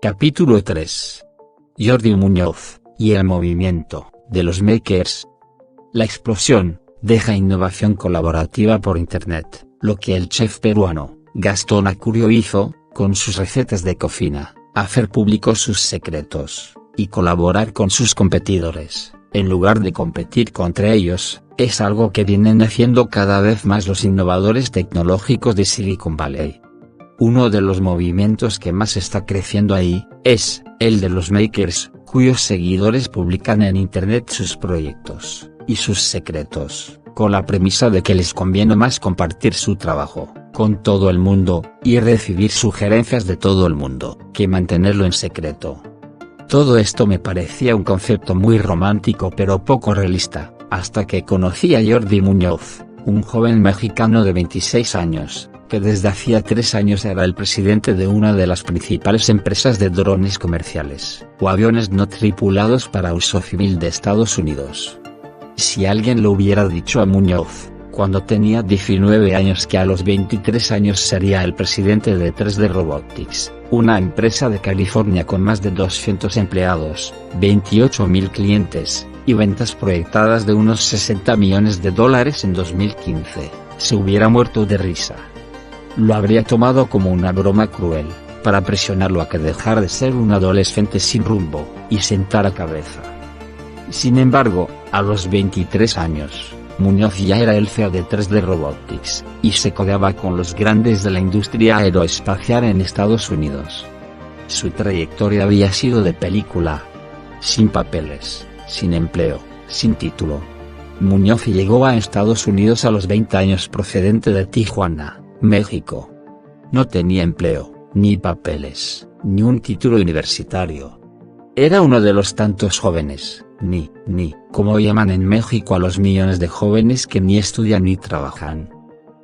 Capítulo 3. Jordi Muñoz, y el movimiento de los makers. La explosión deja innovación colaborativa por Internet, lo que el chef peruano, Gastón Acurio hizo, con sus recetas de cocina, hacer públicos sus secretos, y colaborar con sus competidores, en lugar de competir contra ellos, es algo que vienen haciendo cada vez más los innovadores tecnológicos de Silicon Valley. Uno de los movimientos que más está creciendo ahí, es el de los makers, cuyos seguidores publican en Internet sus proyectos y sus secretos, con la premisa de que les conviene más compartir su trabajo con todo el mundo, y recibir sugerencias de todo el mundo, que mantenerlo en secreto. Todo esto me parecía un concepto muy romántico pero poco realista, hasta que conocí a Jordi Muñoz, un joven mexicano de 26 años, que desde hacía 3 años era el presidente de una de las principales empresas de drones comerciales, o aviones no tripulados para uso civil de Estados Unidos. Si alguien le hubiera dicho a Muñoz, cuando tenía 19 años, que a los 23 años sería el presidente de 3D Robotics, una empresa de California con más de 200 empleados, 28.000 clientes, y ventas proyectadas de unos $60 millones en 2015, se hubiera muerto de risa. Lo habría tomado como una broma cruel, para presionarlo a que dejara de ser un adolescente sin rumbo, y sentara cabeza. Sin embargo, a los 23 años, Muñoz ya era el CEO de 3D Robotics, y se codeaba con los grandes de la industria aeroespacial en Estados Unidos. Su trayectoria había sido de película. Sin papeles, sin empleo, sin título. Muñoz llegó a Estados Unidos a los 20 años procedente de Tijuana, México. No tenía empleo, ni papeles, ni un título universitario. Era uno de los tantos jóvenes, como llaman en México a los millones de jóvenes que ni estudian ni trabajan.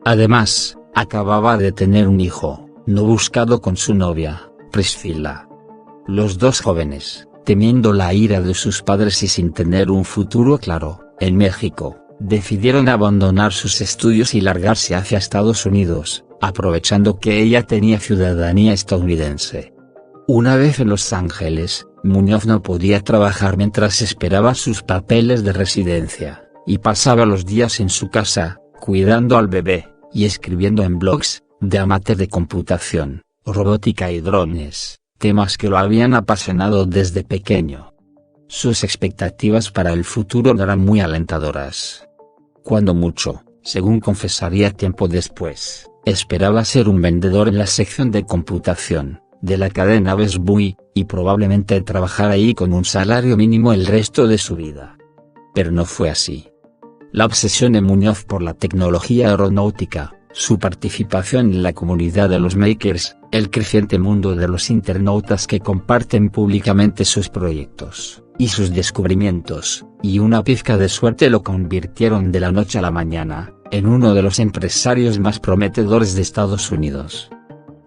Además, acababa de tener un hijo, no buscado, con su novia, Priscila. Los dos jóvenes, temiendo la ira de sus padres y sin tener un futuro claro, en México, decidieron abandonar sus estudios y largarse hacia Estados Unidos, aprovechando que ella tenía ciudadanía estadounidense. Una vez en Los Ángeles, Muñoz no podía trabajar mientras esperaba sus papeles de residencia, y pasaba los días en su casa, cuidando al bebé, y escribiendo en blogs, de amateur de computación, robótica y drones, temas que lo habían apasionado desde pequeño. Sus expectativas para el futuro no eran muy alentadoras. Cuando mucho, según confesaría tiempo después, esperaba ser un vendedor en la sección de computación de la cadena Best Buy, y probablemente trabajar ahí con un salario mínimo el resto de su vida. Pero no fue así. La obsesión de Muñoz por la tecnología aeronáutica, su participación en la comunidad de los makers, el creciente mundo de los internautas que comparten públicamente sus proyectos y sus descubrimientos, y una pizca de suerte lo convirtieron de la noche a la mañana en uno de los empresarios más prometedores de Estados Unidos.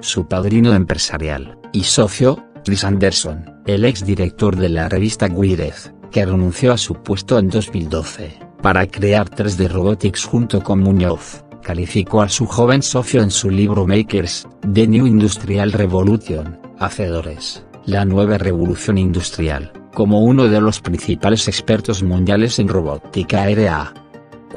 Su padrino empresarial y socio, Chris Anderson, el exdirector de la revista Wired, que renunció a su puesto en 2012, para crear 3D Robotics junto con Muñoz, calificó a su joven socio en su libro Makers, The New Industrial Revolution, Hacedores, la nueva revolución industrial, como uno de los principales expertos mundiales en robótica aérea.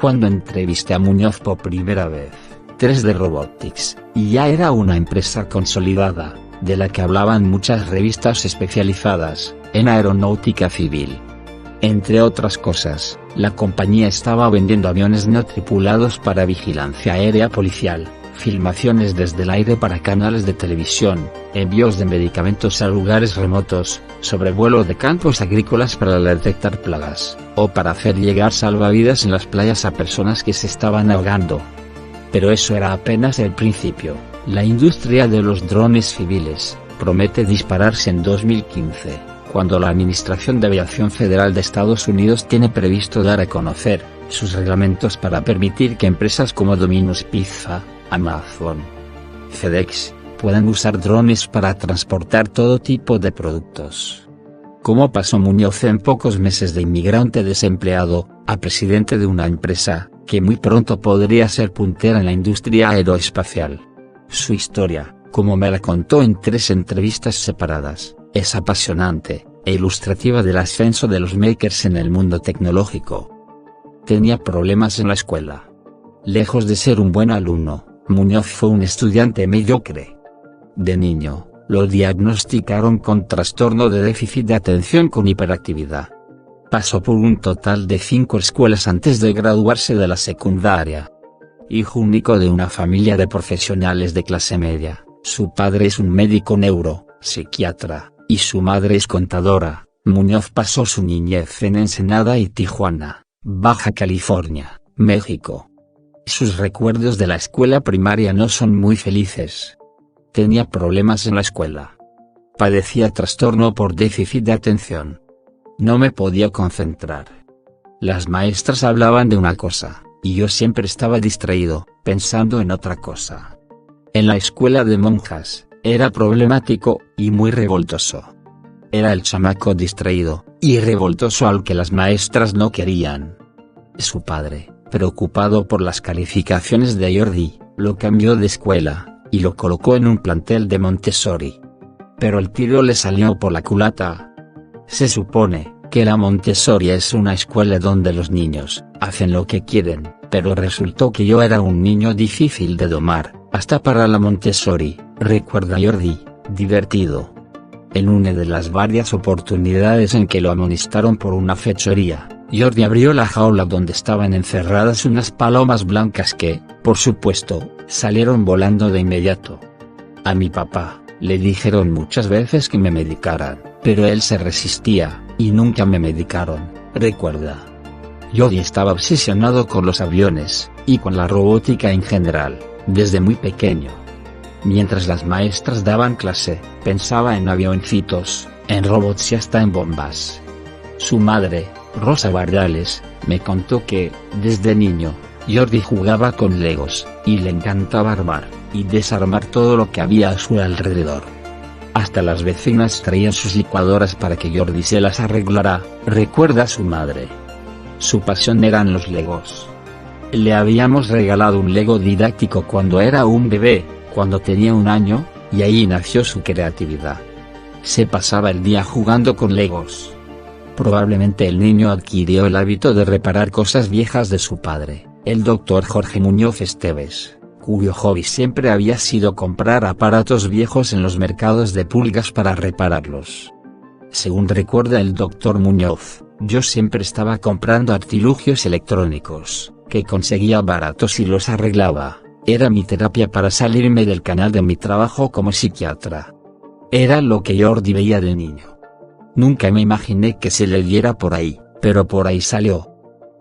Cuando entrevisté a Muñoz por primera vez, 3D Robotics ya era una empresa consolidada, de la que hablaban muchas revistas especializadas en aeronáutica civil. Entre otras cosas, la compañía estaba vendiendo aviones no tripulados para vigilancia aérea policial, filmaciones desde el aire para canales de televisión, envíos de medicamentos a lugares remotos, sobrevuelo de campos agrícolas para detectar plagas, o para hacer llegar salvavidas en las playas a personas que se estaban ahogando. Pero eso era apenas el principio. La industria de los drones civiles promete dispararse en 2015, cuando la Administración de Aviación Federal de Estados Unidos tiene previsto dar a conocer sus reglamentos para permitir que empresas como Domino's Pizza, Amazon, FedEx, puedan usar drones para transportar todo tipo de productos. ¿Cómo pasó Muñoz en pocos meses de inmigrante desempleado, a presidente de una empresa que muy pronto podría ser puntera en la industria aeroespacial? Su historia, como me la contó en 3 entrevistas separadas, es apasionante e ilustrativa del ascenso de los makers en el mundo tecnológico. Tenía problemas en la escuela. Lejos de ser un buen alumno, Muñoz fue un estudiante mediocre. De niño, lo diagnosticaron con trastorno de déficit de atención con hiperactividad. Pasó por un total de 5 escuelas antes de graduarse de la secundaria. Hijo único de una familia de profesionales de clase media, su padre es un médico psiquiatra, y su madre es contadora. Muñoz pasó su niñez en Ensenada y Tijuana, Baja California, México. Sus recuerdos de la escuela primaria no son muy felices. Tenía problemas en la escuela. Padecía trastorno por déficit de atención. No me podía concentrar. Las maestras hablaban de una cosa, y yo siempre estaba distraído, pensando en otra cosa. En la escuela de monjas, era problemático, y muy revoltoso. Era el chamaco distraído, y revoltoso al que las maestras no querían. Su padre, preocupado por las calificaciones de Jordi, lo cambió de escuela, y lo colocó en un plantel de Montessori. Pero el tiro le salió por la culata. Se supone que la Montessori es una escuela donde los niños hacen lo que quieren, pero resultó que yo era un niño difícil de domar, hasta para la Montessori, recuerda Jordi, divertido. En una de las varias oportunidades en que lo amonestaron por una fechoría, Jordi abrió la jaula donde estaban encerradas unas palomas blancas que, por supuesto, salieron volando de inmediato. A mi papá le dijeron muchas veces que me medicaran, pero él se resistía, y nunca me medicaron, recuerda. Jordi estaba obsesionado con los aviones, y con la robótica en general, desde muy pequeño. Mientras las maestras daban clase, pensaba en avioncitos, en robots y hasta en bombas. Su madre, Rosa Bardales, me contó que, desde niño, Jordi jugaba con Legos, y le encantaba armar y desarmar todo lo que había a su alrededor. Hasta las vecinas traían sus licuadoras para que Jordi se las arreglara, recuerda su madre. Su pasión eran los Legos. Le habíamos regalado un Lego didáctico cuando era un bebé, cuando tenía 1 año, y ahí nació su creatividad. Se pasaba el día jugando con Legos. Probablemente el niño adquirió el hábito de reparar cosas viejas de su padre, el Dr. Jorge Muñoz Esteves, cuyo hobby siempre había sido comprar aparatos viejos en los mercados de pulgas para repararlos. Según recuerda el Dr. Muñoz, yo siempre estaba comprando artilugios electrónicos, que conseguía baratos y los arreglaba. Era mi terapia para salirme del canal de mi trabajo como psiquiatra. Era lo que Jordi veía de niño. Nunca me imaginé que se le diera por ahí, pero por ahí salió.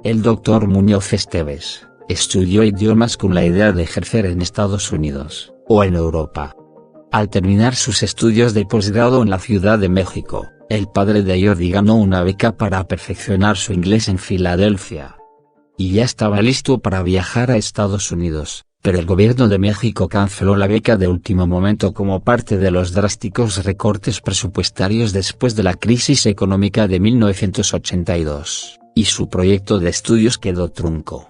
El Dr. Muñoz Esteves estudió idiomas con la idea de ejercer en Estados Unidos, o en Europa. Al terminar sus estudios de posgrado en la Ciudad de México, el padre de Jordi ganó una beca para perfeccionar su inglés en Filadelfia. Y ya estaba listo para viajar a Estados Unidos, pero el gobierno de México canceló la beca de último momento como parte de los drásticos recortes presupuestarios después de la crisis económica de 1982, y su proyecto de estudios quedó trunco.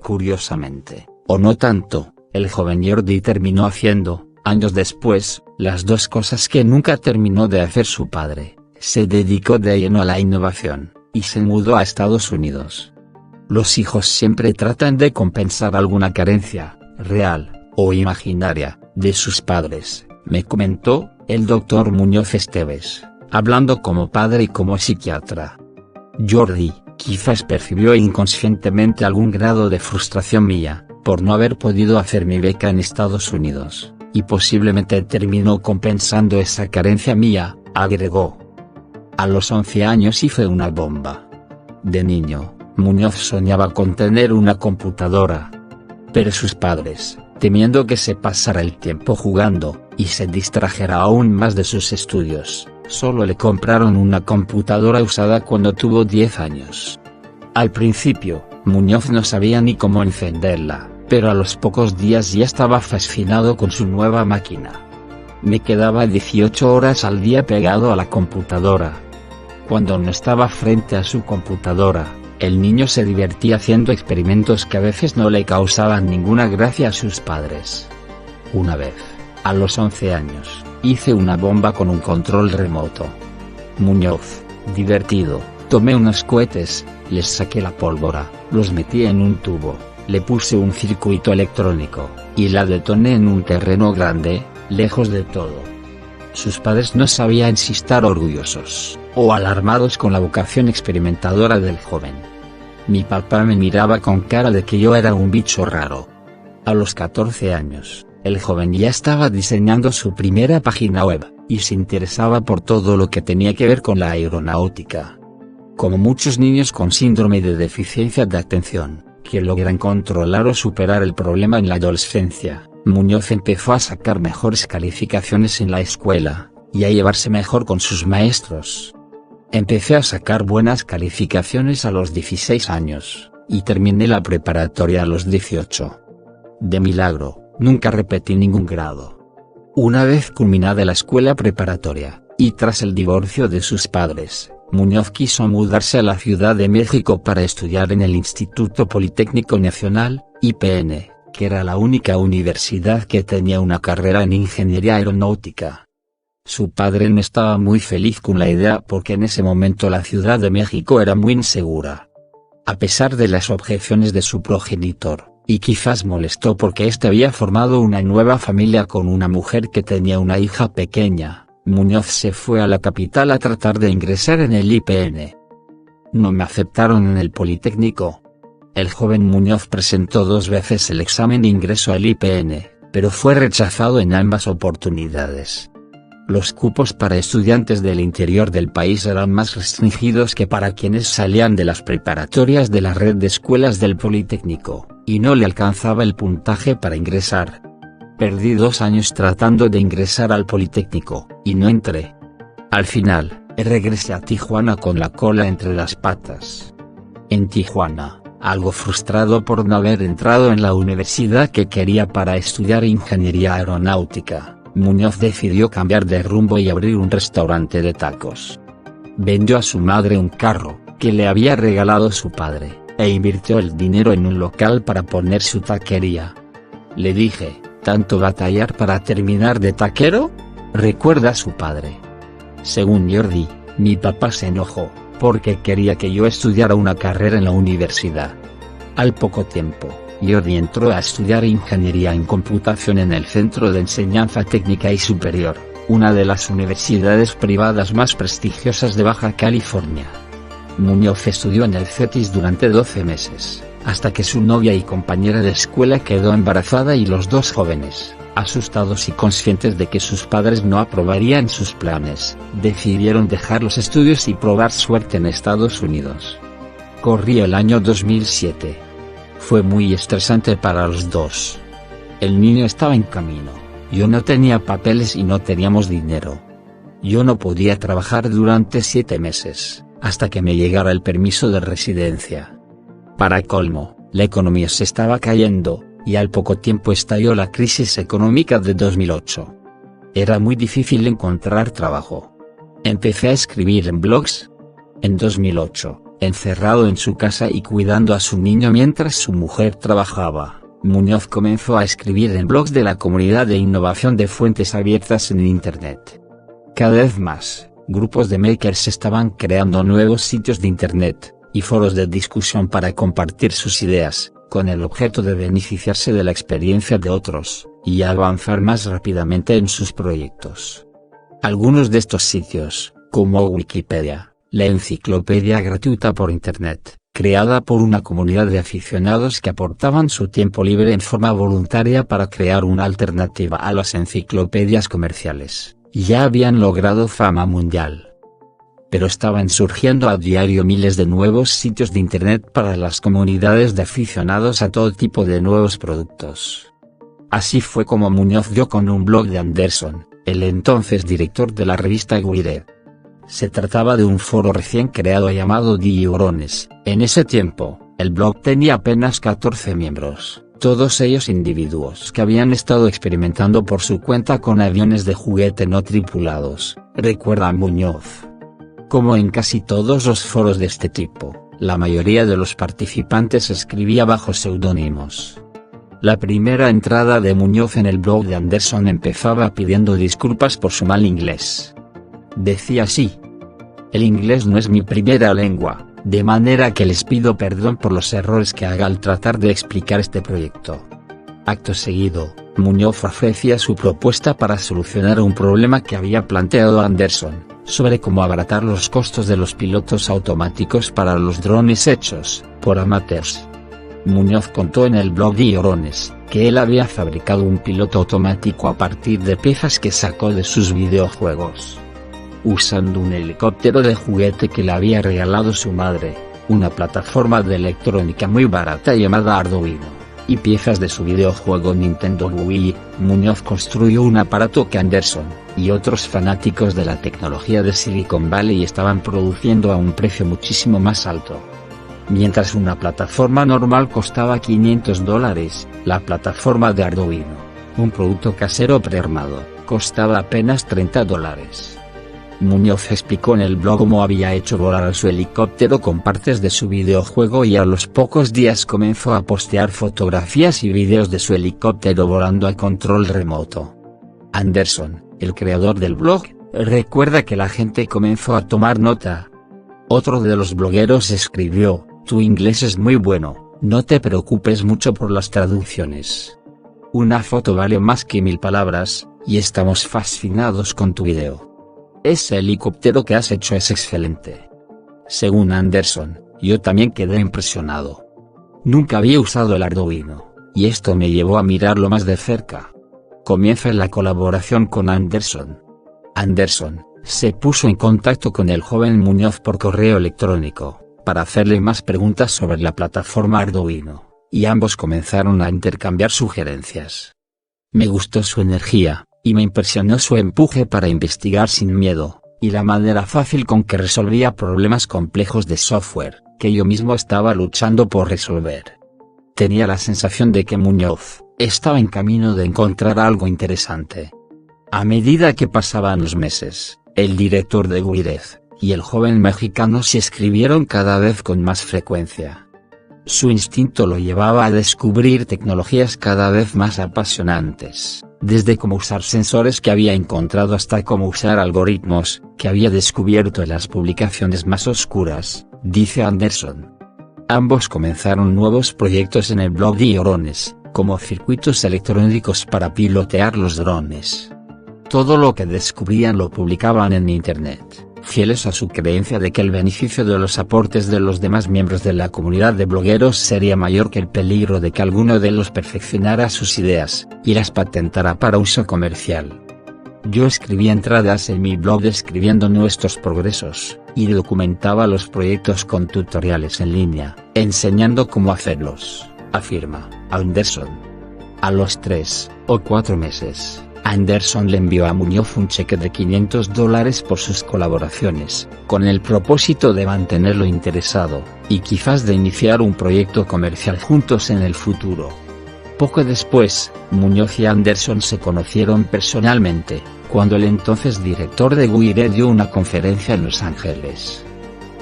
Curiosamente, o no tanto, el joven Jordi terminó haciendo, años después, las dos cosas que nunca terminó de hacer su padre. Se dedicó de lleno a la innovación, y se mudó a Estados Unidos. Los hijos siempre tratan de compensar alguna carencia, real, o imaginaria, de sus padres, me comentó el Dr. Muñoz Esteves, hablando como padre y como psiquiatra. Jordi, quizás percibió inconscientemente algún grado de frustración mía, por no haber podido hacer mi beca en Estados Unidos, y posiblemente terminó compensando esa carencia mía, agregó. A los 11 años hice una bomba. De niño, Muñoz soñaba con tener una computadora. Pero sus padres, temiendo que se pasara el tiempo jugando, y se distrajera aún más de sus estudios, solo le compraron una computadora usada cuando tuvo 10 años. Al principio, Muñoz no sabía ni cómo encenderla, pero a los pocos días ya estaba fascinado con su nueva máquina. Me quedaba 18 horas al día pegado a la computadora. Cuando no estaba frente a su computadora, el niño se divertía haciendo experimentos que a veces no le causaban ninguna gracia a sus padres. Una vez, a los 11 años, Hice una bomba con un control remoto. Muñoz: divertido. Tomé unos cohetes, les saqué la pólvora, los metí en un tubo, le puse un circuito electrónico, y la detoné en un terreno grande, lejos de todo. Sus padres no sabían si estar orgullosos o alarmados con la vocación experimentadora del joven. Mi papá me miraba con cara de que yo era un bicho raro. A los 14 años, el joven ya estaba diseñando su primera página web, y se interesaba por todo lo que tenía que ver con la aeronáutica. Como muchos niños con síndrome de deficiencia de atención, que logran controlar o superar el problema en la adolescencia, Muñoz empezó a sacar mejores calificaciones en la escuela, y a llevarse mejor con sus maestros. Empecé a sacar buenas calificaciones a los 16 años, y terminé la preparatoria a los 18. De milagro, nunca repetí ningún grado. Una vez culminada la escuela preparatoria, y tras el divorcio de sus padres, Muñoz quiso mudarse a la Ciudad de México para estudiar en el Instituto Politécnico Nacional, IPN, que era la única universidad que tenía una carrera en ingeniería aeronáutica. Su padre no estaba muy feliz con la idea porque en ese momento la Ciudad de México era muy insegura. A pesar de las objeciones de su progenitor, y quizás molestó porque éste había formado una nueva familia con una mujer que tenía una hija pequeña, Muñoz se fue a la capital a tratar de ingresar en el IPN. No me aceptaron en el Politécnico. El joven Muñoz presentó 2 veces el examen de ingreso al IPN, pero fue rechazado en ambas oportunidades. Los cupos para estudiantes del interior del país eran más restringidos que para quienes salían de las preparatorias de la red de escuelas del Politécnico, y no le alcanzaba el puntaje para ingresar. Perdí 2 años tratando de ingresar al Politécnico, y no entré. Al final, regresé a Tijuana con la cola entre las patas. En Tijuana, algo frustrado por no haber entrado en la universidad que quería para estudiar ingeniería aeronáutica, Muñoz decidió cambiar de rumbo y abrir un restaurante de tacos. Vendió a su madre un carro, que le había regalado su padre, e invirtió el dinero en un local para poner su taquería. Le dije: ¿tanto batallar para terminar de taquero? Recuerda a su padre. Según Jordi, mi papá se enojó, porque quería que yo estudiara una carrera en la universidad. Al poco tiempo, Jordi entró a estudiar ingeniería en computación en el Centro de Enseñanza Técnica y Superior, una de las universidades privadas más prestigiosas de Baja California. Muñoz estudió en el CETIS durante 12 meses, hasta que su novia y compañera de escuela quedó embarazada y los dos jóvenes, asustados y conscientes de que sus padres no aprobarían sus planes, decidieron dejar los estudios y probar suerte en Estados Unidos. Corría el año 2007. Fue muy estresante para los dos. El niño estaba en camino, yo no tenía papeles y no teníamos dinero. Yo no podía trabajar durante 7 meses, hasta que me llegara el permiso de residencia. Para colmo, la economía se estaba cayendo, y al poco tiempo estalló la crisis económica de 2008. Era muy difícil encontrar trabajo. Empecé a escribir en blogs. En 2008, encerrado en su casa y cuidando a su niño mientras su mujer trabajaba, Muñoz comenzó a escribir en blogs de la comunidad de innovación de fuentes abiertas en Internet. Cada vez más, grupos de makers estaban creando nuevos sitios de Internet y foros de discusión para compartir sus ideas, con el objeto de beneficiarse de la experiencia de otros, y avanzar más rápidamente en sus proyectos. Algunos de estos sitios, como Wikipedia, la enciclopedia gratuita por Internet, creada por una comunidad de aficionados que aportaban su tiempo libre en forma voluntaria para crear una alternativa a las enciclopedias comerciales, ya habían logrado fama mundial. Pero estaban surgiendo a diario miles de nuevos sitios de Internet para las comunidades de aficionados a todo tipo de nuevos productos. Así fue como Muñoz dio con un blog de Anderson, el entonces director de la revista Wired. Se trataba de un foro recién creado llamado Digigrones. En ese tiempo, el blog tenía apenas 14 miembros, todos ellos individuos que habían estado experimentando por su cuenta con aviones de juguete no tripulados, recuerda Muñoz. Como en casi todos los foros de este tipo, la mayoría de los participantes escribía bajo seudónimos. La primera entrada de Muñoz en el blog de Anderson empezaba pidiendo disculpas por su mal inglés. Decía así: "El inglés no es mi primera lengua, de manera que les pido perdón por los errores que haga al tratar de explicar este proyecto". Acto seguido, Muñoz ofrecía su propuesta para solucionar un problema que había planteado Anderson, sobre cómo abaratar los costos de los pilotos automáticos para los drones hechos por amateurs. Muñoz contó en el blog de Orones, que él había fabricado un piloto automático a partir de piezas que sacó de sus videojuegos. Usando un helicóptero de juguete que le había regalado su madre, una plataforma de electrónica muy barata llamada Arduino, y piezas de su videojuego Nintendo Wii, Muñoz construyó un aparato que Anderson y otros fanáticos de la tecnología de Silicon Valley estaban produciendo a un precio muchísimo más alto. Mientras una plataforma normal costaba $500, la plataforma de Arduino, un producto casero prearmado, costaba apenas $30. Muñoz explicó en el blog cómo había hecho volar su helicóptero con partes de su videojuego y a los pocos días comenzó a postear fotografías y videos de su helicóptero volando a control remoto. Anderson, el creador del blog, recuerda que la gente comenzó a tomar nota. Otro de los blogueros escribió: "Tu inglés es muy bueno, no te preocupes mucho por las traducciones. Una foto vale más que 1000 palabras, y estamos fascinados con tu video. Ese helicóptero que has hecho es excelente". Según Anderson, yo también quedé impresionado. Nunca había usado el Arduino, y esto me llevó a mirarlo más de cerca. Comienza la colaboración con Anderson. Anderson se puso en contacto con el joven Muñoz por correo electrónico, para hacerle más preguntas sobre la plataforma Arduino, y ambos comenzaron a intercambiar sugerencias. Me gustó su energía, y me impresionó su empuje para investigar sin miedo, y la manera fácil con que resolvía problemas complejos de software, que yo mismo estaba luchando por resolver. Tenía la sensación de que Muñoz estaba en camino de encontrar algo interesante. A medida que pasaban los meses, el director de Wired y el joven mexicano se escribieron cada vez con más frecuencia. Su instinto lo llevaba a descubrir tecnologías cada vez más apasionantes, desde cómo usar sensores que había encontrado hasta cómo usar algoritmos que había descubierto en las publicaciones más oscuras, dice Anderson. Ambos comenzaron nuevos proyectos en el blog de Orones, como circuitos electrónicos para pilotear los drones. Todo lo que descubrían lo publicaban en Internet, fieles a su creencia de que el beneficio de los aportes de los demás miembros de la comunidad de blogueros sería mayor que el peligro de que alguno de ellos perfeccionara sus ideas y las patentara para uso comercial. Yo escribía entradas en mi blog describiendo nuestros progresos, y documentaba los proyectos con tutoriales en línea, enseñando cómo hacerlos, afirma Anderson. A los 3 o 4 meses, Anderson le envió a Muñoz un cheque de $500 por sus colaboraciones, con el propósito de mantenerlo interesado, y quizás de iniciar un proyecto comercial juntos en el futuro. Poco después, Muñoz y Anderson se conocieron personalmente, cuando el entonces director de Wired dio una conferencia en Los Ángeles.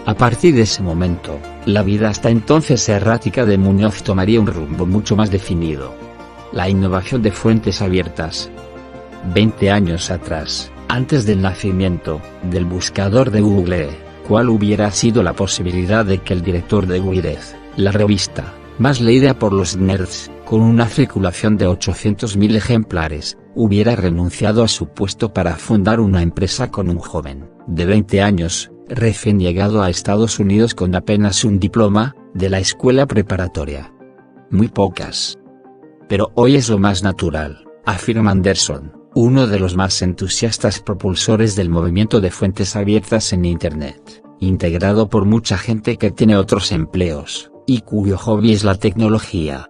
A partir de ese momento, la vida hasta entonces errática de Muñoz tomaría un rumbo mucho más definido. La innovación de fuentes abiertas. 20 años atrás, antes del nacimiento del buscador de Google, ¿cuál hubiera sido la posibilidad de que el director de Wired, la revista más leída por los nerds, con una circulación de 800.000 ejemplares, hubiera renunciado a su puesto para fundar una empresa con un joven, de 20 años, recién llegado a Estados Unidos con apenas un diploma, de la escuela preparatoria? Muy pocas. Pero hoy es lo más natural, afirma Anderson, uno de los más entusiastas propulsores del movimiento de fuentes abiertas en Internet, integrado por mucha gente que tiene otros empleos, y cuyo hobby es la tecnología.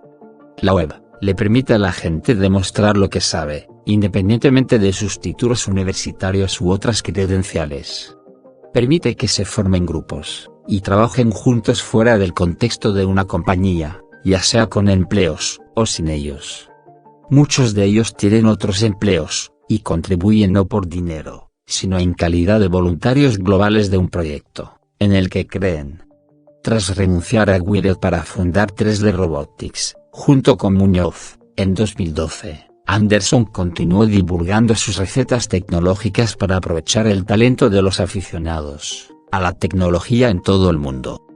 La web le permite a la gente demostrar lo que sabe, independientemente de sus títulos universitarios u otras credenciales. Permite que se formen grupos, y trabajen juntos fuera del contexto de una compañía, ya sea con empleos, o sin ellos. Muchos de ellos tienen otros empleos, y contribuyen no por dinero, sino en calidad de voluntarios globales de un proyecto, en el que creen. Tras renunciar a Wired para fundar 3D Robotics, junto con Muñoz, En 2012, Anderson continuó divulgando sus recetas tecnológicas para aprovechar el talento de los aficionados a la tecnología en todo el mundo.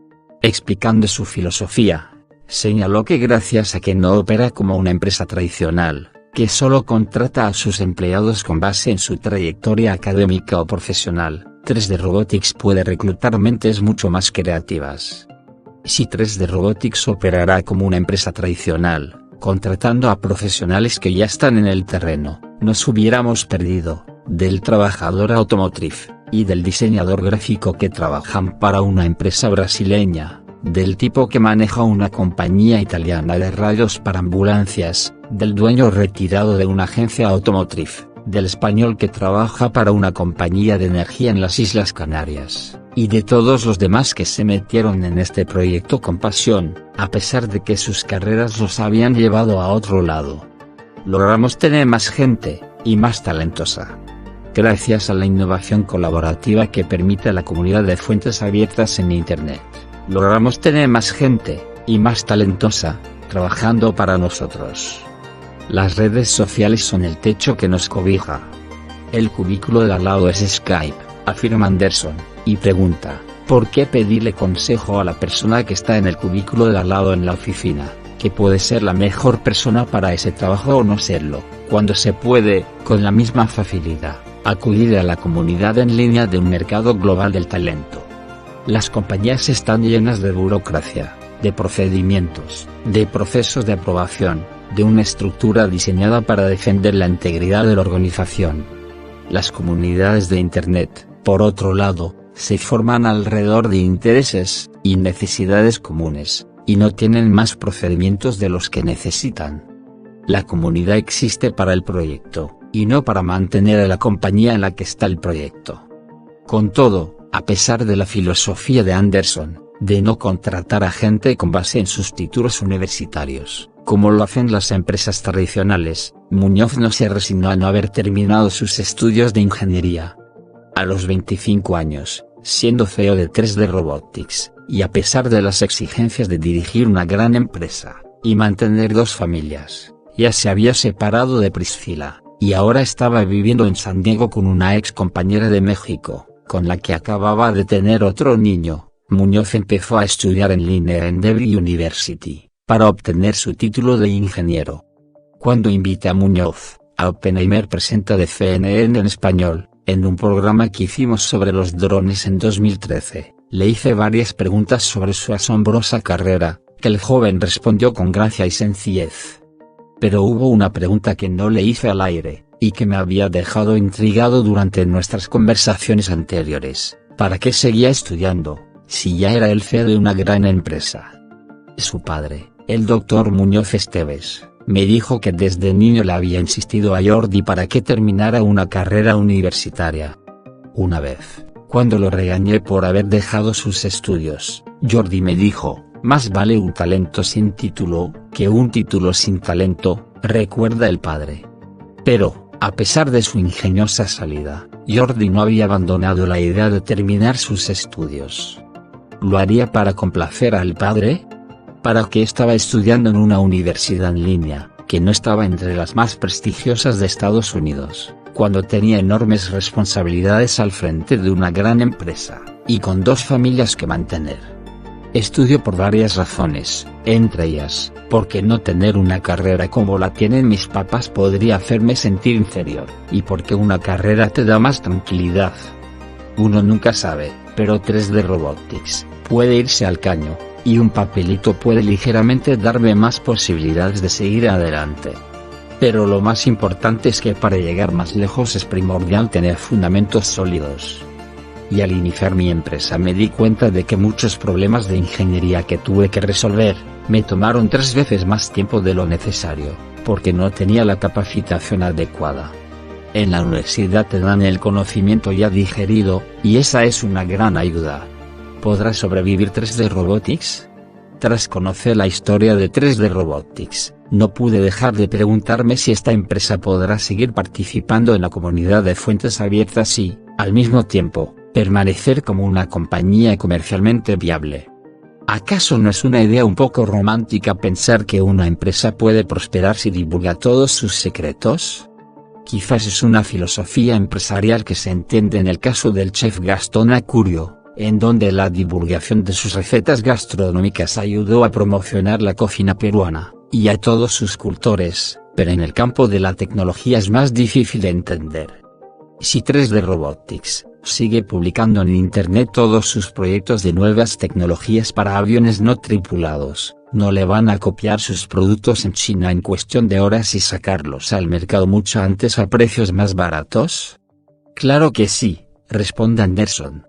Explicando su filosofía, señaló que gracias a que no opera como una empresa tradicional, que solo contrata a sus empleados con base en su trayectoria académica o profesional, 3D Robotics puede reclutar mentes mucho más creativas. Si 3D Robotics operará como una empresa tradicional, contratando a profesionales que ya están en el terreno, nos hubiéramos perdido del trabajador automotriz y del diseñador gráfico que trabajan para una empresa brasileña, del tipo que maneja una compañía italiana de radios para ambulancias, del dueño retirado de una agencia automotriz, del español que trabaja para una compañía de energía en las Islas Canarias, y de todos los demás que se metieron en este proyecto con pasión, a pesar de que sus carreras los habían llevado a otro lado. Logramos tener más gente, y más talentosa. Gracias a la innovación colaborativa que permite la comunidad de fuentes abiertas en Internet, logramos tener más gente, y más talentosa, trabajando para nosotros. Las redes sociales son el techo que nos cobija. El cubículo de al lado es Skype, afirma Anderson, y pregunta, ¿por qué pedirle consejo a la persona que está en el cubículo de al lado en la oficina, que puede ser la mejor persona para ese trabajo o no serlo, cuando se puede, con la misma facilidad, acudir a la comunidad en línea de un mercado global del talento? Las compañías están llenas de burocracia, de procedimientos, de procesos de aprobación, de una estructura diseñada para defender la integridad de la organización. Las comunidades de Internet, por otro lado, se forman alrededor de intereses y necesidades comunes, y no tienen más procedimientos de los que necesitan. La comunidad existe para el proyecto, y no para mantener a la compañía en la que está el proyecto. Con todo, a pesar de la filosofía de Anderson, de no contratar a gente con base en sus títulos universitarios, como lo hacen las empresas tradicionales, Muñoz no se resignó a no haber terminado sus estudios de ingeniería. A los 25 años, siendo CEO de 3D Robotics, y a pesar de las exigencias de dirigir una gran empresa, y mantener 2 familias, ya se había separado de Priscila, y ahora estaba viviendo en San Diego con una ex compañera de México, con la que acababa de tener otro niño. Muñoz empezó a estudiar en línea en Debrey University, para obtener su título de ingeniero. Cuando invité a Muñoz, a Oppenheimer presenta de CNN en español, en un programa que hicimos sobre los drones en 2013, le hice varias preguntas sobre su asombrosa carrera, que el joven respondió con gracia y sencillez. Pero hubo una pregunta que no le hice al aire, y que me había dejado intrigado durante nuestras conversaciones anteriores: ¿para qué seguía estudiando, si ya era el CEO de una gran empresa? Su padre, el Dr. Muñoz Esteves, me dijo que desde niño le había insistido a Jordi para que terminara una carrera universitaria. Una vez, cuando lo regañé por haber dejado sus estudios, Jordi me dijo, más vale un talento sin título, que un título sin talento, recuerda el padre. Pero, a pesar de su ingeniosa salida, Jordi no había abandonado la idea de terminar sus estudios. ¿Lo haría para complacer al padre? ¿Para qué estaba estudiando en una universidad en línea, que no estaba entre las más prestigiosas de Estados Unidos, cuando tenía enormes responsabilidades al frente de una gran empresa, y con 2 familias que mantener? Estudio por varias razones, entre ellas, porque no tener una carrera como la tienen mis papás podría hacerme sentir inferior, y porque una carrera te da más tranquilidad. Uno nunca sabe, pero 3D Robotics puede irse al caño, y un papelito puede ligeramente darme más posibilidades de seguir adelante. Pero lo más importante es que para llegar más lejos es primordial tener fundamentos sólidos. Y al iniciar mi empresa me di cuenta de que muchos problemas de ingeniería que tuve que resolver, me tomaron 3 veces más tiempo de lo necesario, porque no tenía la capacitación adecuada. En la universidad te dan el conocimiento ya digerido, y esa es una gran ayuda. ¿Podrá sobrevivir 3D Robotics? Tras conocer la historia de 3D Robotics, no pude dejar de preguntarme si esta empresa podrá seguir participando en la comunidad de fuentes abiertas y, al mismo tiempo, permanecer como una compañía comercialmente viable. ¿Acaso no es una idea un poco romántica pensar que una empresa puede prosperar si divulga todos sus secretos? Quizás es una filosofía empresarial que se entiende en el caso del chef Gastón Acurio, en donde la divulgación de sus recetas gastronómicas ayudó a promocionar la cocina peruana, y a todos sus cultores, pero en el campo de la tecnología es más difícil de entender. Si 3D Robotics sigue publicando en Internet todos sus proyectos de nuevas tecnologías para aviones no tripulados, ¿no le van a copiar sus productos en China en cuestión de horas y sacarlos al mercado mucho antes a precios más baratos? Claro que sí, responde Anderson.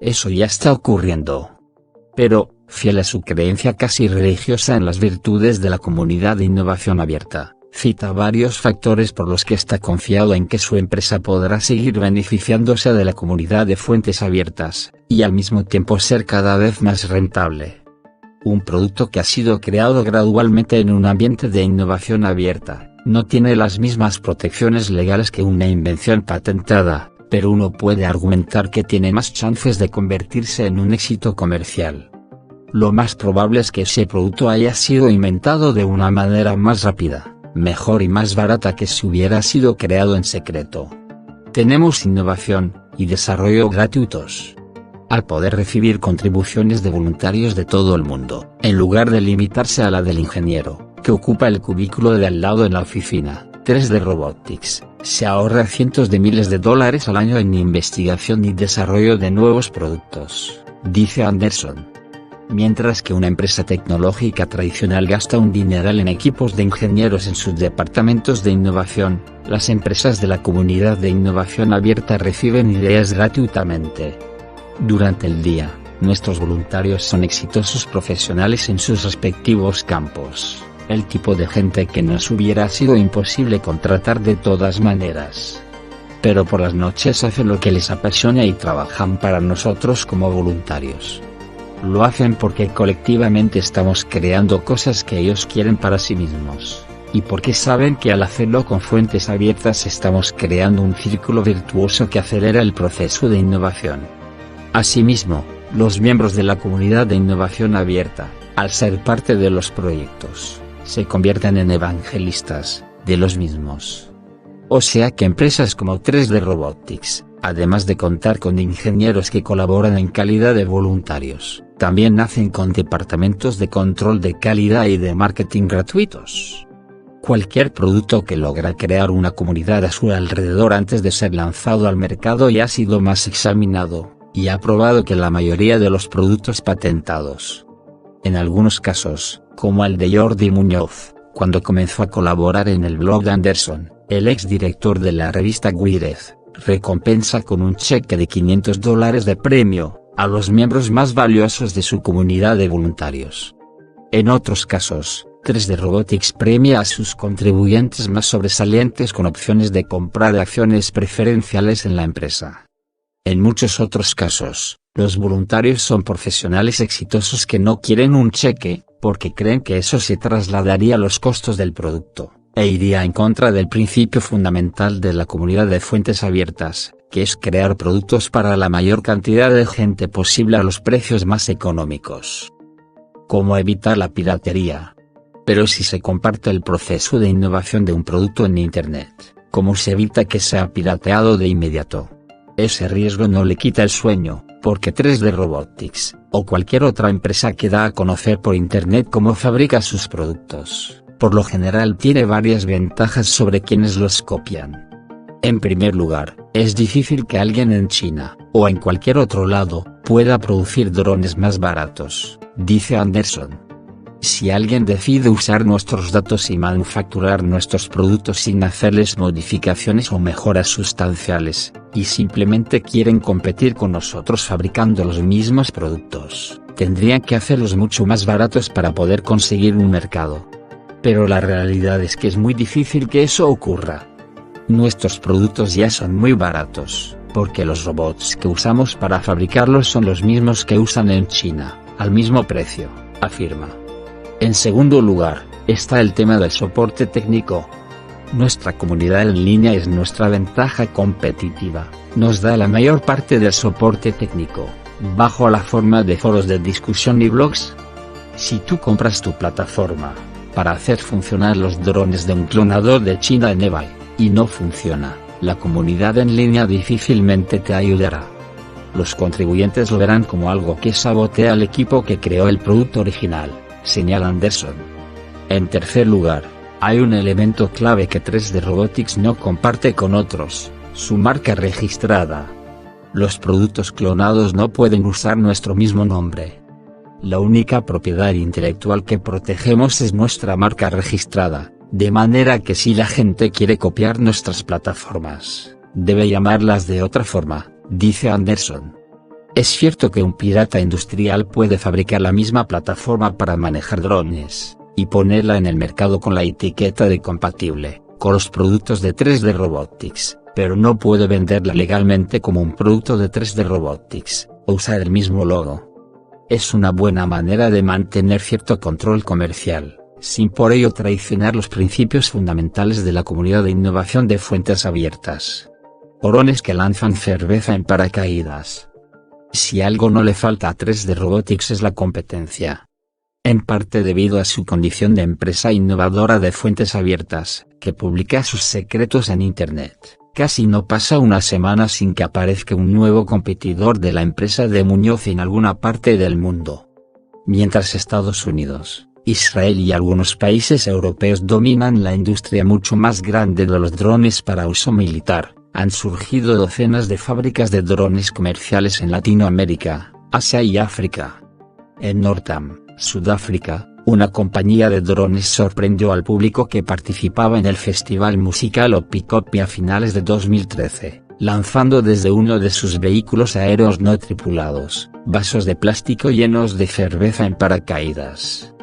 Eso ya está ocurriendo. Pero, fiel a su creencia casi religiosa en las virtudes de la comunidad de innovación abierta, cita varios factores por los que está confiado en que su empresa podrá seguir beneficiándose de la comunidad de fuentes abiertas, y al mismo tiempo ser cada vez más rentable. Un producto que ha sido creado gradualmente en un ambiente de innovación abierta, no tiene las mismas protecciones legales que una invención patentada, pero uno puede argumentar que tiene más chances de convertirse en un éxito comercial. Lo más probable es que ese producto haya sido inventado de una manera más rápida, mejor y más barata que si hubiera sido creado en secreto. Tenemos innovación y desarrollo gratuitos. Al poder recibir contribuciones de voluntarios de todo el mundo, en lugar de limitarse a la del ingeniero, que ocupa el cubículo de al lado en la oficina, 3D Robotics se ahorra cientos de miles de dólares al año en investigación y desarrollo de nuevos productos, dice Anderson. Mientras que una empresa tecnológica tradicional gasta un dineral en equipos de ingenieros en sus departamentos de innovación, las empresas de la comunidad de innovación abierta reciben ideas gratuitamente. Durante el día, nuestros voluntarios son exitosos profesionales en sus respectivos campos, el tipo de gente que nos hubiera sido imposible contratar de todas maneras. Pero por las noches hacen lo que les apasiona y trabajan para nosotros como voluntarios. Lo hacen porque colectivamente estamos creando cosas que ellos quieren para sí mismos, y porque saben que al hacerlo con fuentes abiertas estamos creando un círculo virtuoso que acelera el proceso de innovación. Asimismo, los miembros de la comunidad de innovación abierta, al ser parte de los proyectos, se convierten en evangelistas de los mismos. O sea que empresas como 3D Robotics, además de contar con ingenieros que colaboran en calidad de voluntarios, también nacen con departamentos de control de calidad y de marketing gratuitos. Cualquier producto que logra crear una comunidad a su alrededor antes de ser lanzado al mercado ya ha sido más examinado, y ha probado que la mayoría de los productos patentados. En algunos casos, como el de Jordi Muñoz, cuando comenzó a colaborar en el blog de Anderson, el exdirector de la revista Wired, recompensa con un cheque de $500 de premio a los miembros más valiosos de su comunidad de voluntarios. En otros casos, 3D Robotics premia a sus contribuyentes más sobresalientes con opciones de compra de acciones preferenciales en la empresa. En muchos otros casos, los voluntarios son profesionales exitosos que no quieren un cheque, porque creen que eso se trasladaría a los costos del producto, e iría en contra del principio fundamental de la comunidad de fuentes abiertas, que es crear productos para la mayor cantidad de gente posible a los precios más económicos. ¿Cómo evitar la piratería? Pero si se comparte el proceso de innovación de un producto en Internet, ¿cómo se evita que sea pirateado de inmediato? Ese riesgo no le quita el sueño, porque 3D Robotics, o cualquier otra empresa que da a conocer por Internet cómo fabrica sus productos, por lo general tiene varias ventajas sobre quienes los copian. En primer lugar, es difícil que alguien en China, o en cualquier otro lado, pueda producir drones más baratos, dice Anderson. Si alguien decide usar nuestros datos y manufacturar nuestros productos sin hacerles modificaciones o mejoras sustanciales, y simplemente quieren competir con nosotros fabricando los mismos productos, tendrían que hacerlos mucho más baratos para poder conseguir un mercado. Pero la realidad es que es muy difícil que eso ocurra. Nuestros productos ya son muy baratos, porque los robots que usamos para fabricarlos son los mismos que usan en China, al mismo precio, afirma. En segundo lugar, está el tema del soporte técnico. Nuestra comunidad en línea es nuestra ventaja competitiva, nos da la mayor parte del soporte técnico, bajo la forma de foros de discusión y blogs. Si tú compras tu plataforma para hacer funcionar los drones de un clonador de China en eBay, y no funciona, la comunidad en línea difícilmente te ayudará. Los contribuyentes lo verán como algo que sabotea al equipo que creó el producto original, señala Anderson. En tercer lugar, hay un elemento clave que 3D Robotics no comparte con otros: su marca registrada. Los productos clonados no pueden usar nuestro mismo nombre. La única propiedad intelectual que protegemos es nuestra marca registrada, de manera que si la gente quiere copiar nuestras plataformas, debe llamarlas de otra forma, dice Anderson. Es cierto que un pirata industrial puede fabricar la misma plataforma para manejar drones, y ponerla en el mercado con la etiqueta de compatible con los productos de 3D Robotics, pero no puede venderla legalmente como un producto de 3D Robotics, o usar el mismo logo. Es una buena manera de mantener cierto control comercial, sin por ello traicionar los principios fundamentales de la comunidad de innovación de fuentes abiertas. Orones que lanzan cerveza en paracaídas. Si algo no le falta a 3D Robotics es la competencia. En parte debido a su condición de empresa innovadora de fuentes abiertas, que publica sus secretos en Internet, casi no pasa una semana sin que aparezca un nuevo competidor de la empresa de Muñoz en alguna parte del mundo. Mientras Estados Unidos, Israel y algunos países europeos dominan la industria mucho más grande de los drones para uso militar, han surgido docenas de fábricas de drones comerciales en Latinoamérica, Asia y África. En Northam, Sudáfrica, una compañía de drones sorprendió al público que participaba en el festival musical Opicopy a finales de 2013, lanzando desde uno de sus vehículos aéreos no tripulados, vasos de plástico llenos de cerveza en paracaídas.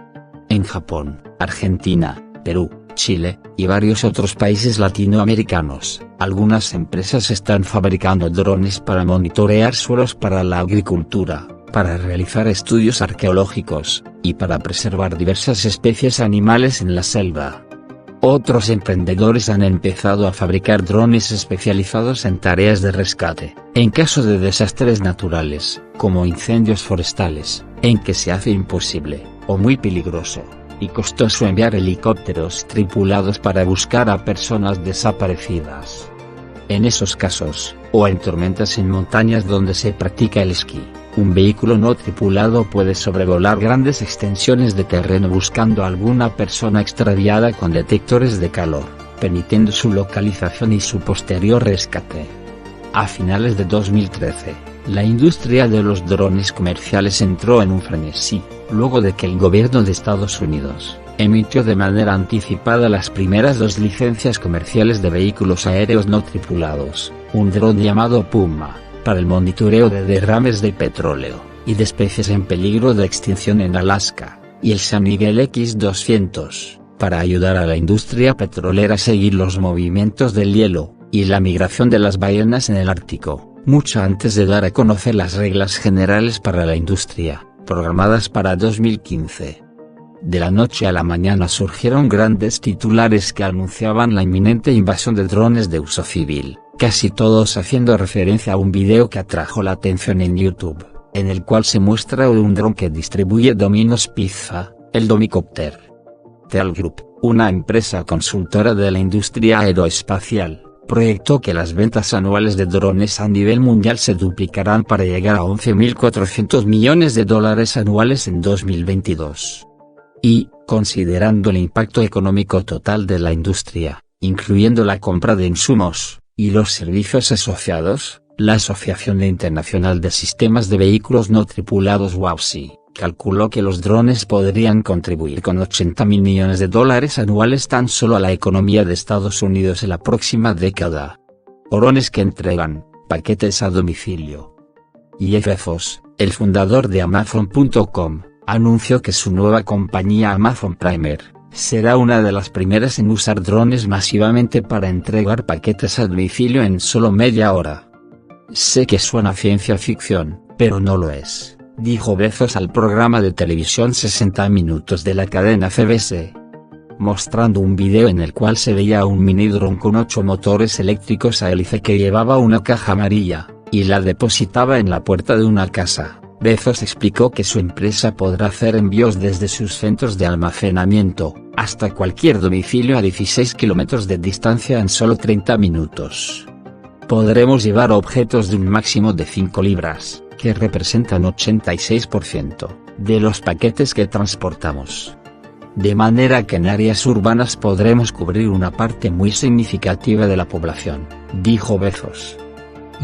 En Japón, Argentina, Perú, Chile, y varios otros países latinoamericanos, algunas empresas están fabricando drones para monitorear suelos para la agricultura, para realizar estudios arqueológicos, y para preservar diversas especies animales en la selva. Otros emprendedores han empezado a fabricar drones especializados en tareas de rescate, en caso de desastres naturales, como incendios forestales, en que se hace imposible, o muy peligroso, y costoso enviar helicópteros tripulados para buscar a personas desaparecidas. En esos casos, o en tormentas en montañas donde se practica el esquí, un vehículo no tripulado puede sobrevolar grandes extensiones de terreno buscando a alguna persona extraviada con detectores de calor, permitiendo su localización y su posterior rescate. A finales de 2013, la industria de los drones comerciales entró en un frenesí, luego de que el gobierno de Estados Unidos emitió de manera anticipada las primeras 2 licencias comerciales de vehículos aéreos no tripulados, un dron llamado Puma, para el monitoreo de derrames de petróleo, y de especies en peligro de extinción en Alaska, y el San Miguel X-200, para ayudar a la industria petrolera a seguir los movimientos del hielo, y la migración de las ballenas en el Ártico, mucho antes de dar a conocer las reglas generales para la industria, programadas para 2015. De la noche a la mañana surgieron grandes titulares que anunciaban la inminente invasión de drones de uso civil, casi todos haciendo referencia a un video que atrajo la atención en YouTube, en el cual se muestra un dron que distribuye Domino's Pizza, el Domicopter. Teal Group, una empresa consultora de la industria aeroespacial, proyectó que las ventas anuales de drones a nivel mundial se duplicarán para llegar a $11.400 millones anuales en 2022. Y, considerando el impacto económico total de la industria, incluyendo la compra de insumos, y los servicios asociados, la Asociación Internacional de Sistemas de Vehículos No Tripulados WAVSI, calculó que los drones podrían contribuir con $80.000 millones anuales tan solo a la economía de Estados Unidos en la próxima década. Drones que entregan paquetes a domicilio. Jeff Bezos, el fundador de Amazon.com, anunció que su nueva compañía Amazon Prime será una de las primeras en usar drones masivamente para entregar paquetes a domicilio en solo media hora. Sé que suena ciencia ficción, pero no lo es, dijo Bezos al programa de televisión 60 Minutos de la cadena CBS, mostrando un video en el cual se veía un mini dron con 8 motores eléctricos a hélice que llevaba una caja amarilla, y la depositaba en la puerta de una casa. Bezos explicó que su empresa podrá hacer envíos desde sus centros de almacenamiento hasta cualquier domicilio a 16 kilómetros de distancia en solo 30 minutos. Podremos llevar objetos de un máximo de 5 libras, que representan 86% de los paquetes que transportamos. De manera que en áreas urbanas podremos cubrir una parte muy significativa de la población, dijo Bezos.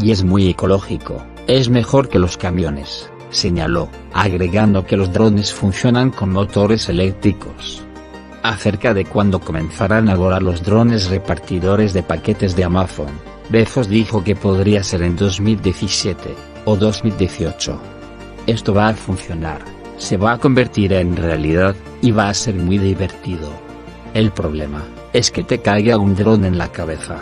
Y es muy ecológico, es mejor que los camiones, señaló, agregando que los drones funcionan con motores eléctricos. Acerca de cuándo comenzarán a volar los drones repartidores de paquetes de Amazon, Bezos dijo que podría ser en 2017 o 2018. Esto va a funcionar, se va a convertir en realidad, y va a ser muy divertido. El problema es que te caiga un dron en la cabeza.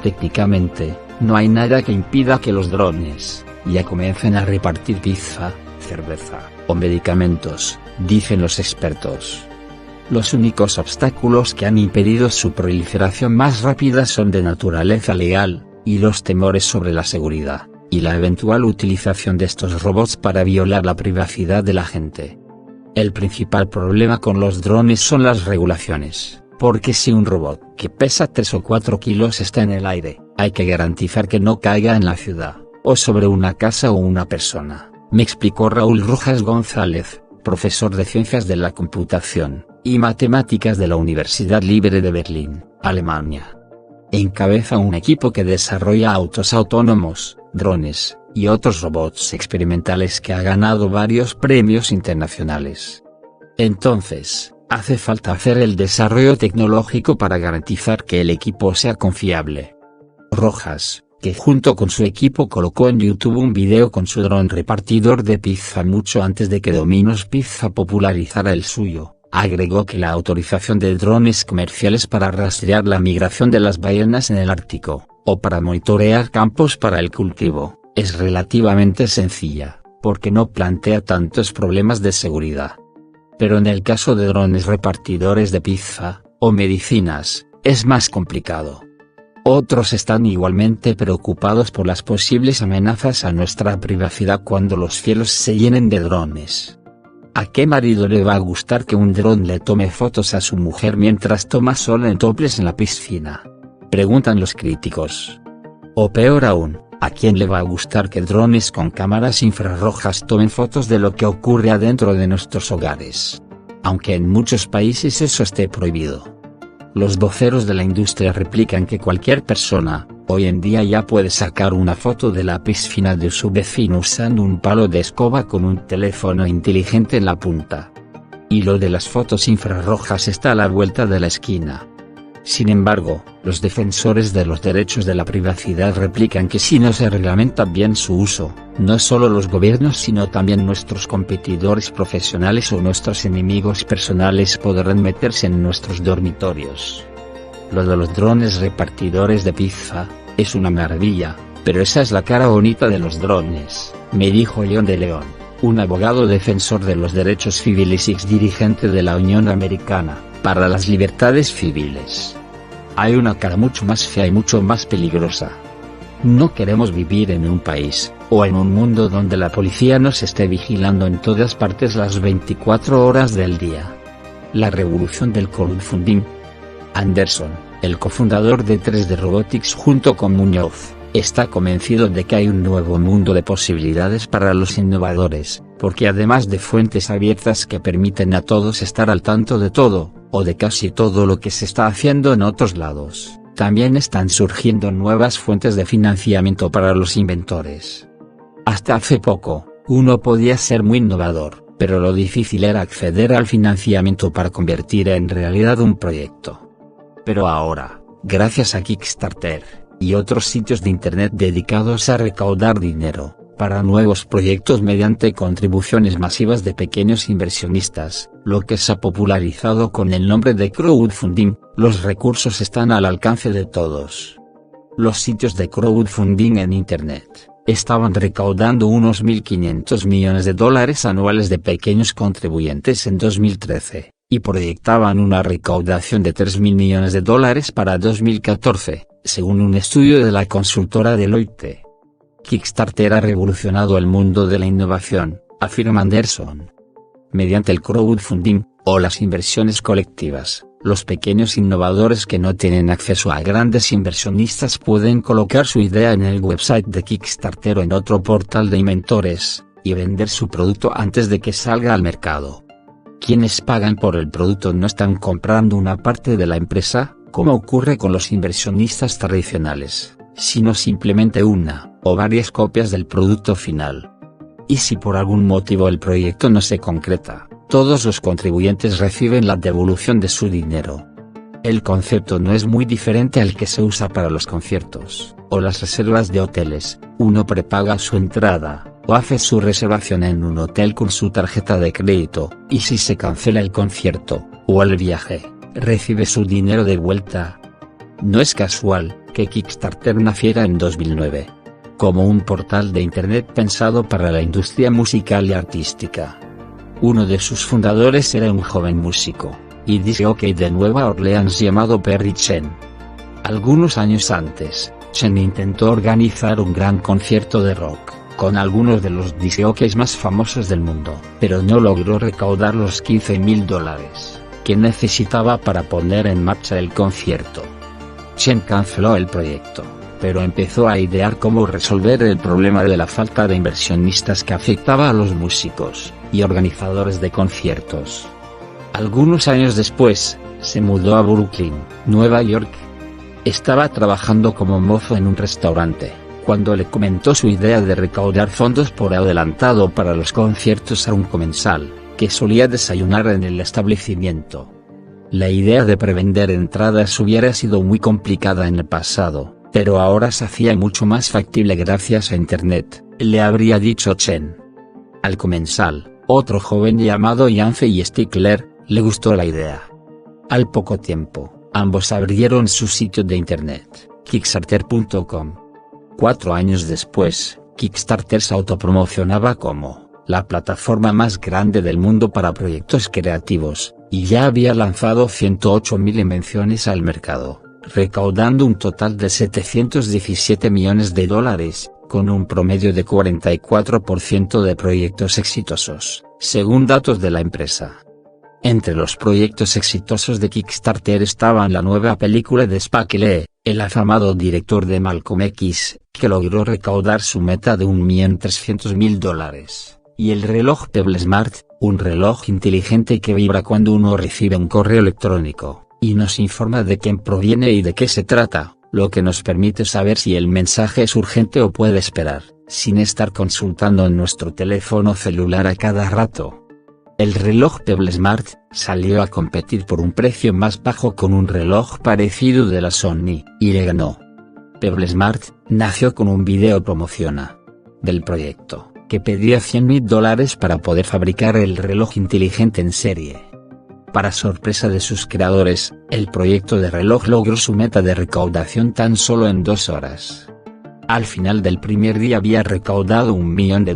Técnicamente, no hay nada que impida que los drones ya comiencen a repartir pizza, cerveza o medicamentos, dicen los expertos. Los únicos obstáculos que han impedido su proliferación más rápida son de naturaleza legal, y los temores sobre la seguridad, y la eventual utilización de estos robots para violar la privacidad de la gente. El principal problema con los drones son las regulaciones, porque si un robot que pesa 3 o 4 kilos está en el aire, hay que garantizar que no caiga en la ciudad, o sobre una casa o una persona, me explicó Raúl Rojas González, profesor de Ciencias de la Computación y Matemáticas de la Universidad Libre de Berlín, Alemania. Encabeza un equipo que desarrolla autos autónomos, drones, y otros robots experimentales que ha ganado varios premios internacionales. Entonces, hace falta hacer el desarrollo tecnológico para garantizar que el equipo sea confiable. Rojas, que junto con su equipo colocó en YouTube un video con su dron repartidor de pizza mucho antes de que Domino's Pizza popularizara el suyo, agregó que la autorización de drones comerciales para rastrear la migración de las ballenas en el Ártico, o para monitorear campos para el cultivo, es relativamente sencilla, porque no plantea tantos problemas de seguridad. Pero en el caso de drones repartidores de pizza, o medicinas, es más complicado. Otros están igualmente preocupados por las posibles amenazas a nuestra privacidad cuando los cielos se llenen de drones. ¿A qué marido le va a gustar que un dron le tome fotos a su mujer mientras toma sol en toples en la piscina? Preguntan los críticos. O peor aún, ¿a quién le va a gustar que drones con cámaras infrarrojas tomen fotos de lo que ocurre adentro de nuestros hogares? Aunque en muchos países eso esté prohibido. Los voceros de la industria replican que cualquier persona, hoy en día ya puede sacar una foto de la piscina de su vecino usando un palo de escoba con un teléfono inteligente en la punta. Y lo de las fotos infrarrojas está a la vuelta de la esquina. Sin embargo, los defensores de los derechos de la privacidad replican que si no se reglamenta bien su uso, no solo los gobiernos sino también nuestros competidores profesionales o nuestros enemigos personales podrán meterse en nuestros dormitorios. Lo de los drones repartidores de pizza, es una maravilla, pero esa es la cara bonita de los drones, me dijo León de León, un abogado defensor de los derechos civiles y exdirigente de la Unión Americana para las Libertades Civiles. Hay una cara mucho más fea y mucho más peligrosa. No queremos vivir en un país, o en un mundo donde la policía nos esté vigilando en todas partes las 24 horas del día. La revolución del crowdfunding. Anderson, el cofundador de 3D Robotics junto con Muñoz, está convencido de que hay un nuevo mundo de posibilidades para los innovadores, porque además de fuentes abiertas que permiten a todos estar al tanto de todo, o de casi todo lo que se está haciendo en otros lados, también están surgiendo nuevas fuentes de financiamiento para los inventores. Hasta hace poco, uno podía ser muy innovador, pero lo difícil era acceder al financiamiento para convertir en realidad un proyecto. Pero ahora, gracias a Kickstarter y otros sitios de internet dedicados a recaudar dinero para nuevos proyectos mediante contribuciones masivas de pequeños inversionistas, lo que se ha popularizado con el nombre de crowdfunding, los recursos están al alcance de todos. Los sitios de crowdfunding en internet estaban recaudando unos 1.500 millones de dólares anuales de pequeños contribuyentes en 2013, y proyectaban una recaudación de 3.000 millones de dólares para 2014, según un estudio de la consultora Deloitte. Kickstarter ha revolucionado el mundo de la innovación, afirma Anderson. Mediante el crowdfunding, o las inversiones colectivas, los pequeños innovadores que no tienen acceso a grandes inversionistas pueden colocar su idea en el website de Kickstarter o en otro portal de inventores, y vender su producto antes de que salga al mercado. Quienes pagan por el producto no están comprando una parte de la empresa, como ocurre con los inversionistas tradicionales, sino simplemente una, o varias copias del producto final. Y si por algún motivo el proyecto no se concreta, todos los contribuyentes reciben la devolución de su dinero. El concepto no es muy diferente al que se usa para los conciertos, o las reservas de hoteles. Uno prepaga su entrada, o hace su reservación en un hotel con su tarjeta de crédito, y si se cancela el concierto, o el viaje, recibe su dinero de vuelta. No es casual que Kickstarter naciera en 2009. Como un portal de internet pensado para la industria musical y artística. Uno de sus fundadores era un joven músico y disc jockey de Nueva Orleans llamado Perry Chen. Algunos años antes, Chen intentó organizar un gran concierto de rock, con algunos de los disc jockeys más famosos del mundo, pero no logró recaudar los $15,000 que necesitaba para poner en marcha el concierto. Chen canceló el proyecto, pero empezó a idear cómo resolver el problema de la falta de inversionistas que afectaba a los músicos y organizadores de conciertos. Algunos años después, se mudó a Brooklyn, Nueva York. Estaba trabajando como mozo en un restaurante, cuando le comentó su idea de recaudar fondos por adelantado para los conciertos a un comensal, que solía desayunar en el establecimiento. La idea de prevender entradas hubiera sido muy complicada en el pasado, pero ahora se hacía mucho más factible gracias a Internet, le habría dicho Chen. Al comensal, otro joven llamado Yancey Stickler, le gustó la idea. Al poco tiempo, ambos abrieron su sitio de Internet, Kickstarter.com. 4 años después, Kickstarter se autopromocionaba como la plataforma más grande del mundo para proyectos creativos, y ya había lanzado 108.000 invenciones al mercado, recaudando un total de $717 millones, con un promedio de 44% de proyectos exitosos, según datos de la empresa. Entre los proyectos exitosos de Kickstarter estaban la nueva película de Spike Lee, el afamado director de Malcolm X, que logró recaudar su meta de $1.300.000, y el reloj Pebble Smart, un reloj inteligente que vibra cuando uno recibe un correo electrónico, y nos informa de quién proviene y de qué se trata, lo que nos permite saber si el mensaje es urgente o puede esperar, sin estar consultando en nuestro teléfono celular a cada rato. El reloj Pebble Smart salió a competir por un precio más bajo con un reloj parecido de la Sony, y le ganó. Pebble Smart nació con un video promocional del proyecto, que pedía $100.000 para poder fabricar el reloj inteligente en serie. Para sorpresa de sus creadores, el proyecto de reloj logró su meta de recaudación tan solo en 2 horas. Al final del primer día había recaudado $1 millón,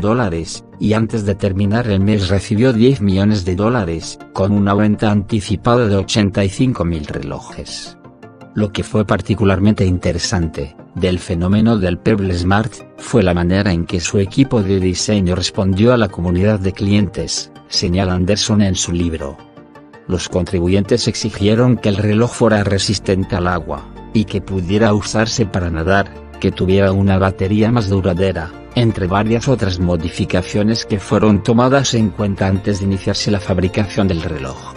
y antes de terminar el mes recibió $10 millones, con una venta anticipada de 85.000 relojes. Lo que fue particularmente interesante del fenómeno del Pebble Smart fue la manera en que su equipo de diseño respondió a la comunidad de clientes, señala Anderson en su libro. Los contribuyentes exigieron que el reloj fuera resistente al agua, y que pudiera usarse para nadar, que tuviera una batería más duradera, entre varias otras modificaciones que fueron tomadas en cuenta antes de iniciarse la fabricación del reloj.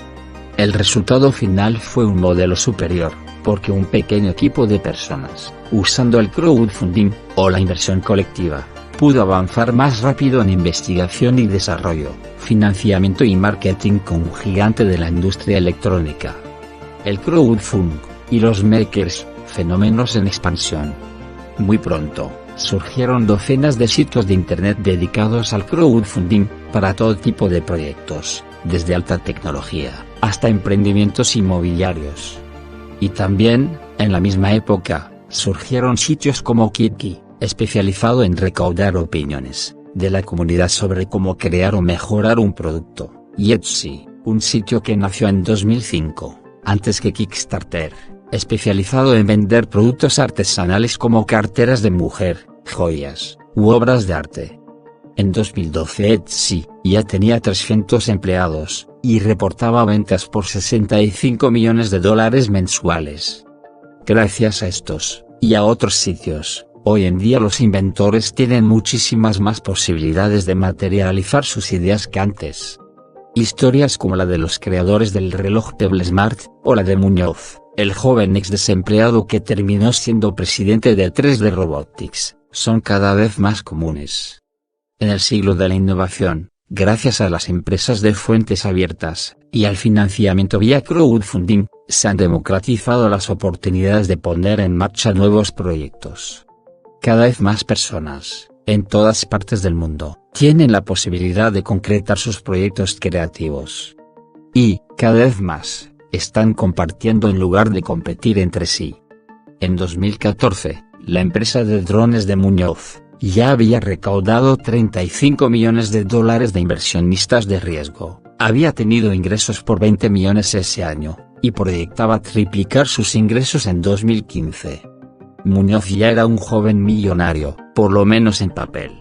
El resultado final fue un modelo superior, porque un pequeño equipo de personas, usando el crowdfunding, o la inversión colectiva, pudo avanzar más rápido en investigación y desarrollo, financiamiento y marketing con un gigante de la industria electrónica. El crowdfunding, y los makers, fenómenos en expansión. Muy pronto, surgieron docenas de sitios de internet dedicados al crowdfunding, para todo tipo de proyectos, desde alta tecnología, hasta emprendimientos inmobiliarios. Y también, en la misma época, surgieron sitios como Kitki, especializado en recaudar opiniones de la comunidad sobre cómo crear o mejorar un producto, y Etsy, un sitio que nació en 2005, antes que Kickstarter, especializado en vender productos artesanales como carteras de mujer, joyas, u obras de arte. En 2012 Etsy ya tenía 300 empleados, y reportaba ventas por $65 millones mensuales. Gracias a estos, y a otros sitios, hoy en día los inventores tienen muchísimas más posibilidades de materializar sus ideas que antes. Historias como la de los creadores del reloj Pebble Smart, o la de Muñoz, el joven ex desempleado que terminó siendo presidente de 3D Robotics, son cada vez más comunes. En el siglo de la innovación, gracias a las empresas de fuentes abiertas, y al financiamiento vía crowdfunding, se han democratizado las oportunidades de poner en marcha nuevos proyectos. Cada vez más personas, en todas partes del mundo, tienen la posibilidad de concretar sus proyectos creativos. Y, cada vez más, están compartiendo en lugar de competir entre sí. En 2014, la empresa de drones de Muñoz ya había recaudado $35 millones de inversionistas de riesgo, había tenido ingresos por 20 millones ese año, y proyectaba triplicar sus ingresos en 2015. Muñoz ya era un joven millonario, por lo menos en papel.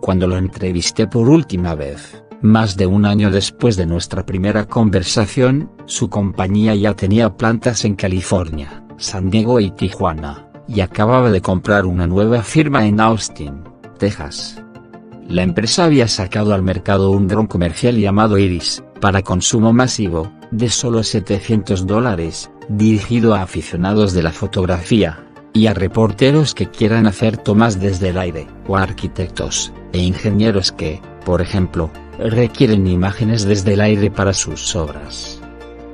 Cuando lo entrevisté por última vez, más de un año después de nuestra primera conversación, su compañía ya tenía plantas en California, San Diego y Tijuana, y acababa de comprar una nueva firma en Austin, Texas. La empresa había sacado al mercado un dron comercial llamado Iris, para consumo masivo, de solo $700, dirigido a aficionados de la fotografía, y a reporteros que quieran hacer tomas desde el aire, o a arquitectos, e ingenieros que, por ejemplo, requieren imágenes desde el aire para sus obras.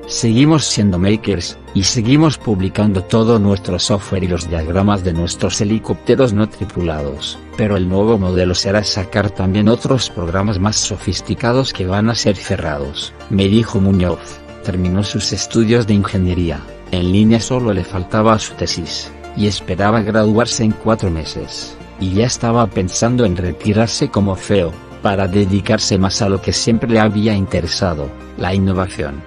Seguimos siendo makers, y seguimos publicando todo nuestro software y los diagramas de nuestros helicópteros no tripulados, pero el nuevo modelo será sacar también otros programas más sofisticados que van a ser cerrados, me dijo Muñoz. Terminó sus estudios de ingeniería, en línea solo le faltaba su tesis, y esperaba graduarse en 4 meses, y ya estaba pensando en retirarse como CEO, para dedicarse más a lo que siempre le había interesado, la innovación.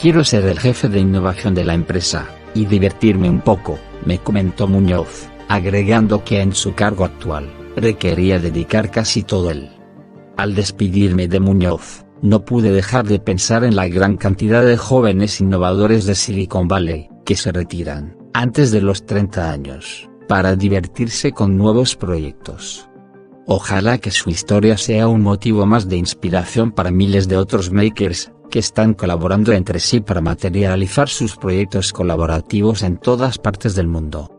Quiero ser el jefe de innovación de la empresa, y divertirme un poco, me comentó Muñoz, agregando que en su cargo actual, requería dedicar casi todo él. Al despedirme de Muñoz, no pude dejar de pensar en la gran cantidad de jóvenes innovadores de Silicon Valley, que se retiran, antes de los 30 años, para divertirse con nuevos proyectos. Ojalá que su historia sea un motivo más de inspiración para miles de otros makers, que están colaborando entre sí para materializar sus proyectos colaborativos en todas partes del mundo.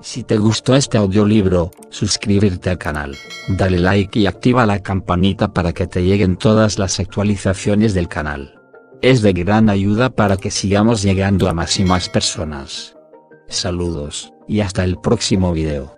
Si te gustó este audiolibro, suscríbete al canal, dale like y activa la campanita para que te lleguen todas las actualizaciones del canal. Es de gran ayuda para que sigamos llegando a más y más personas. Saludos, y hasta el próximo video.